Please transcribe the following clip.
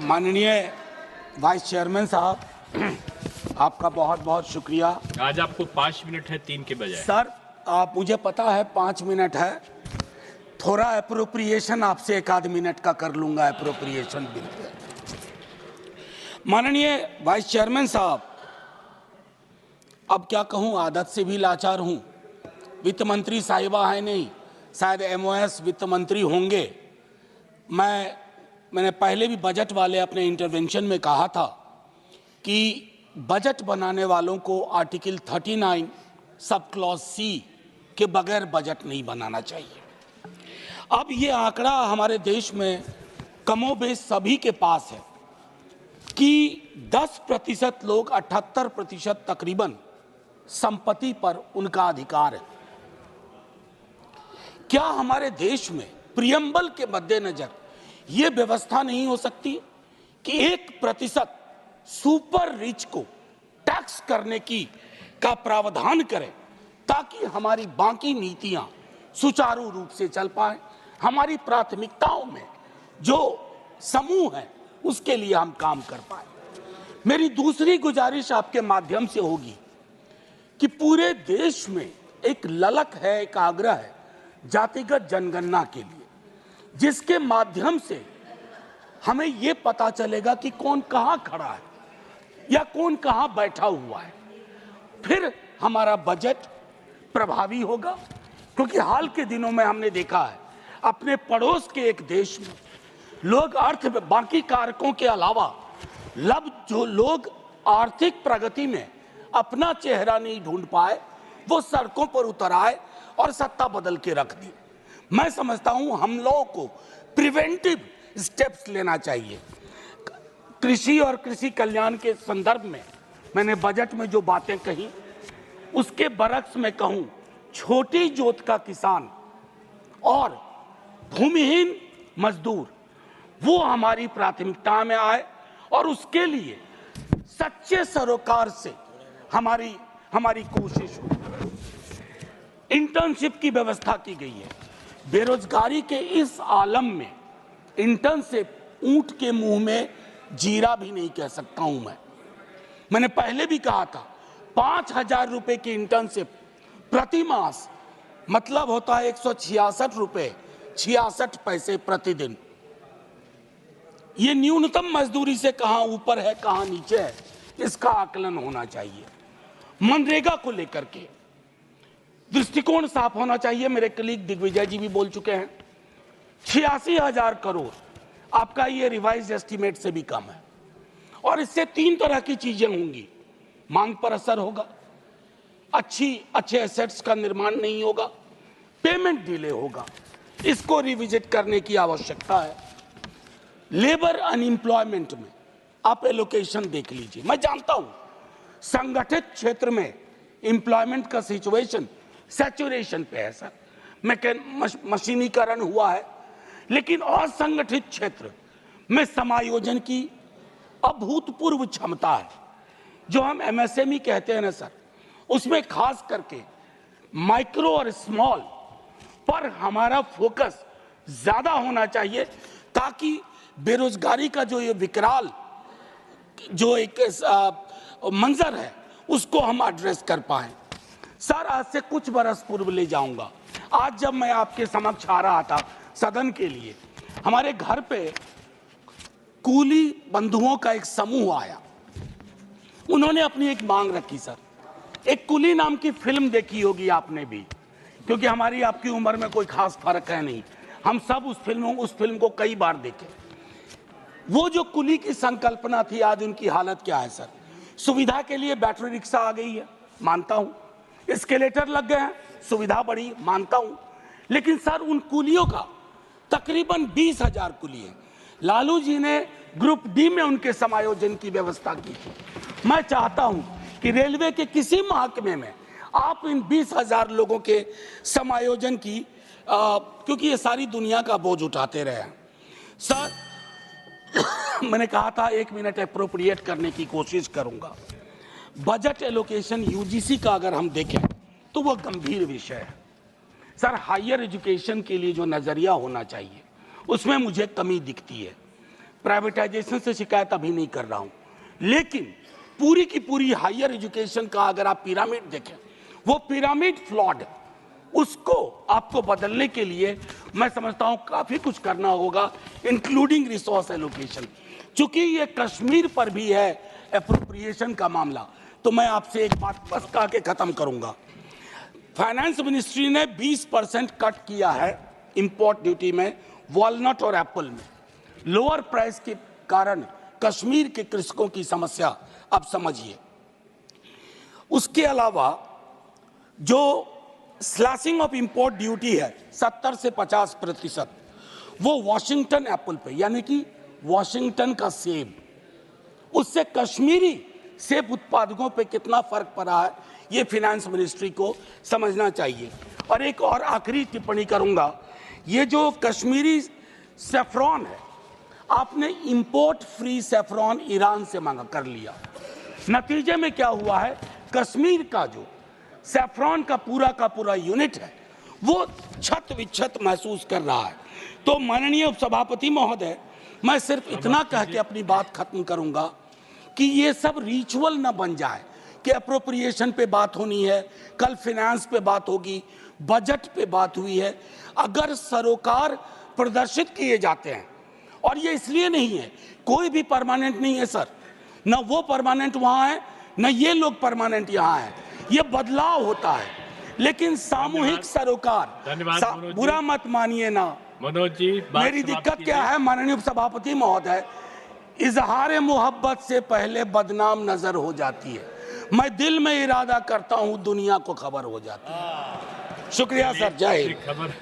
माननीय vice chairman साहब, आपका बहुत बहुत शुक्रिया। आज आपको 5 मिनट है 3 के बजाय। सर, आप मुझे पता है 5 मिनट है, थोड़ा अप्रोप्रिएशन आपसे 1 आध मिनट का कर लूंगा। अप्रोप्रिएशन बिल पे माननीय वाइस चेयरमैन साहब, अब क्या कहूं, आदत से भी लाचार हूं। वित्त मंत्री साहिबा है नहीं, शायद एमओएस वित्त मंत्री होंगे। मैंने पहले भी बजट वाले अपने इंटरवेंशन में कहा था कि बजट बनाने वालों को आर्टिकल 39 सब क्लॉज सी के बगैर बजट नहीं बनाना चाहिए। अब ये आंकड़ा हमारे देश में कमोबेश सभी के पास है कि 10% लोग 78% तकरीबन संपत्ति पर उनका अधिकार है। क्या हमारे देश में प्रियम्बल के मद्देनजर ये व्यवस्था नहीं हो सकती कि 1% सुपर रिच को टैक्स करने का प्रावधान करें, ताकि हमारी बाकी नीतियां सुचारू रूप से चल पाए, हमारी प्राथमिकताओं में जो समूह है उसके लिए हम काम कर पाए। मेरी दूसरी गुजारिश आपके माध्यम से होगी कि पूरे देश में एक ललक है, एक आग्रह है जातिगत जनगणना के लिए, जिसके माध्यम से हमें ये पता चलेगा कि कौन कहां खड़ा है या कौन कहां बैठा हुआ है। फिर हमारा बजट प्रभावी होगा, क्योंकि हाल के दिनों में हमने देखा है अपने पड़ोस के एक देश में लोग बाकी कारकों के अलावा जो लोग आर्थिक प्रगति में अपना चेहरा नहीं ढूंढ पाए, वो सड़कों पर उतर आए और सत्ता बदल के रख दी। मैं समझता हूं हम लोगों को प्रिवेंटिव स्टेप्स लेना चाहिए। कृषि और कृषि कल्याण के संदर्भ में मैंने बजट में जो बातें कही, उसके बरक्स में कहूं, छोटी जोत का किसान और भूमिहीन मजदूर वो हमारी प्राथमिकता में आए, और उसके लिए सच्चे सरोकार से हमारी कोशिश हो। इंटर्नशिप की व्यवस्था की गई है। बेरोजगारी के इस आलम में इंटर्नशिप ऊंट के मुंह में जीरा भी नहीं कह सकता हूं मैंने पहले भी कहा था 5,000 रुपए की इंटर्नशिप प्रति मास मतलब होता है 166 रुपए 66 पैसे प्रतिदिन। ये न्यूनतम मजदूरी से कहां ऊपर है कहां नीचे है, इसका आकलन होना चाहिए। मनरेगा को लेकर के दृष्टिकोण साफ होना चाहिए। मेरे कलीग दिग्विजय जी भी बोल चुके हैं, 86,000 करोड़ आपका ये रिवाइज एस्टीमेट से भी कम है, और इससे 3 तरह की चीजें होंगी। मांग पर असर होगा, अच्छे एसेट्स का निर्माण नहीं होगा, पेमेंट डिले होगा। इसको रिविजिट करने की आवश्यकता है। लेबर अनएम्प्लॉयमेंट में आप एलोकेशन देख लीजिए। मैं जानता हूं संगठित क्षेत्र में एम्प्लॉयमेंट का सिचुएशन सैचुरेशन पे है सर, मशीनीकरण हुआ है, लेकिन असंगठित क्षेत्र में समायोजन की अभूतपूर्व क्षमता है। जो हम एमएसएमई कहते हैं ना सर, उसमें खास करके माइक्रो और स्मॉल पर हमारा फोकस ज्यादा होना चाहिए, ताकि बेरोजगारी का जो ये विकराल जो एक मंजर है उसको हम एड्रेस कर पाए। सर, आज से कुछ बरस पूर्व ले जाऊंगा। आज जब मैं आपके समक्ष आ रहा था सदन के लिए, हमारे घर पे कूली बंधुओं का एक समूह आया। उन्होंने अपनी एक मांग रखी। सर, एक कुली नाम की फिल्म देखी होगी आपने भी, क्योंकि हमारी आपकी उम्र में कोई खास फर्क है नहीं, हम सब उस फिल्म को कई बार देखे। वो जो कुली की संकल्पना थी, आज उनकी हालत क्या है सर? सुविधा के लिए बैटरी रिक्शा आ गई है, मानता हूं, एस्केलेटर लग गए हैं, सुविधा बढ़ी, मानता हूं, लेकिन सर उन कुलियों का तकरीबन 20,000 कुली है। लालू जी ने ग्रुप डी में उनके समायोजन की व्यवस्था की थी। मैं चाहता हूं कि रेलवे के किसी महकमे में आप इन 20,000 लोगों के समायोजन की क्योंकि ये सारी दुनिया का बोझ उठाते रहे हैं। सर, मैंने कहा था 1 मिनट अप्रोप्रिएट करने की कोशिश करूंगा। बजट एलोकेशन यूजीसी का अगर हम देखें तो वह गंभीर विषय है। सर, हायर एजुकेशन के लिए जो नजरिया होना चाहिए उसमें मुझे कमी दिखती है। प्राइवेटाइजेशन से शिकायत अभी नहीं कर रहा हूं, लेकिन पूरी की पूरी हायर एजुकेशन का अगर आप पिरामिड देखें, वो पिरामिड फ्लॉड है। उसको आपको बदलने के लिए मैं समझता हूं काफी कुछ करना होगा, इंक्लूडिंग रिसोर्स एलोकेशन। चूंकि ये कश्मीर पर भी है एप्रोप्रिएशन का मामला, तो मैं आपसे एक बात बस कह के खत्म करूंगा। फाइनेंस मिनिस्ट्री ने 20% कट किया है इंपोर्ट ड्यूटी में, वॉलनट और एप्पल में। लोअर प्राइस के कारण कश्मीर के कृषकों की समस्या अब समझिए। उसके अलावा जो स्लैशिंग ऑफ इंपोर्ट ड्यूटी है 70 से 50%, वो वॉशिंगटन एप्पल पे, यानी कि वॉशिंगटन का सेब, उससे कश्मीरी सेब उत्पादकों पे कितना फर्क पड़ा है, ये फाइनेंस मिनिस्ट्री को समझना चाहिए। और एक और आखिरी टिप्पणी करूंगा, ये जो कश्मीरी सेफ्रॉन है, आपने इंपोर्ट फ्री सेफ्रॉन ईरान से मांगा कर लिया। नतीजे में क्या हुआ है, कश्मीर का जो सेफ्रॉन का पूरा यूनिट है वो छत विच्छत महसूस कर रहा है। तो माननीय उपसभापति महोदय, मैं सिर्फ इतना कह के अपनी बात खत्म करूंगा कि ये सब रिचुअल न बन जाए कि अप्रोप्रिएशन पे बात होनी है, कल फाइनेंस पे बात होगी, बजट पे बात हुई है। अगर सरोकार प्रदर्शित किए जाते हैं, और ये इसलिए नहीं है, कोई भी परमानेंट नहीं है सर, न वो परमानेंट वहां है, न ये लोग परमानेंट यहाँ है, ये बदलाव होता है। लेकिन सामूहिक सरोकार, बुरा मत मानिए ना मनोज जी, मेरी दिक्कत क्या है माननीय उपसभापति महोदय, इजहार मोहब्बत से पहले बदनाम नजर हो जाती है। मैं दिल में इरादा करता हूं, दुनिया को खबर हो जाती है। शुक्रिया सर, जय हिंद।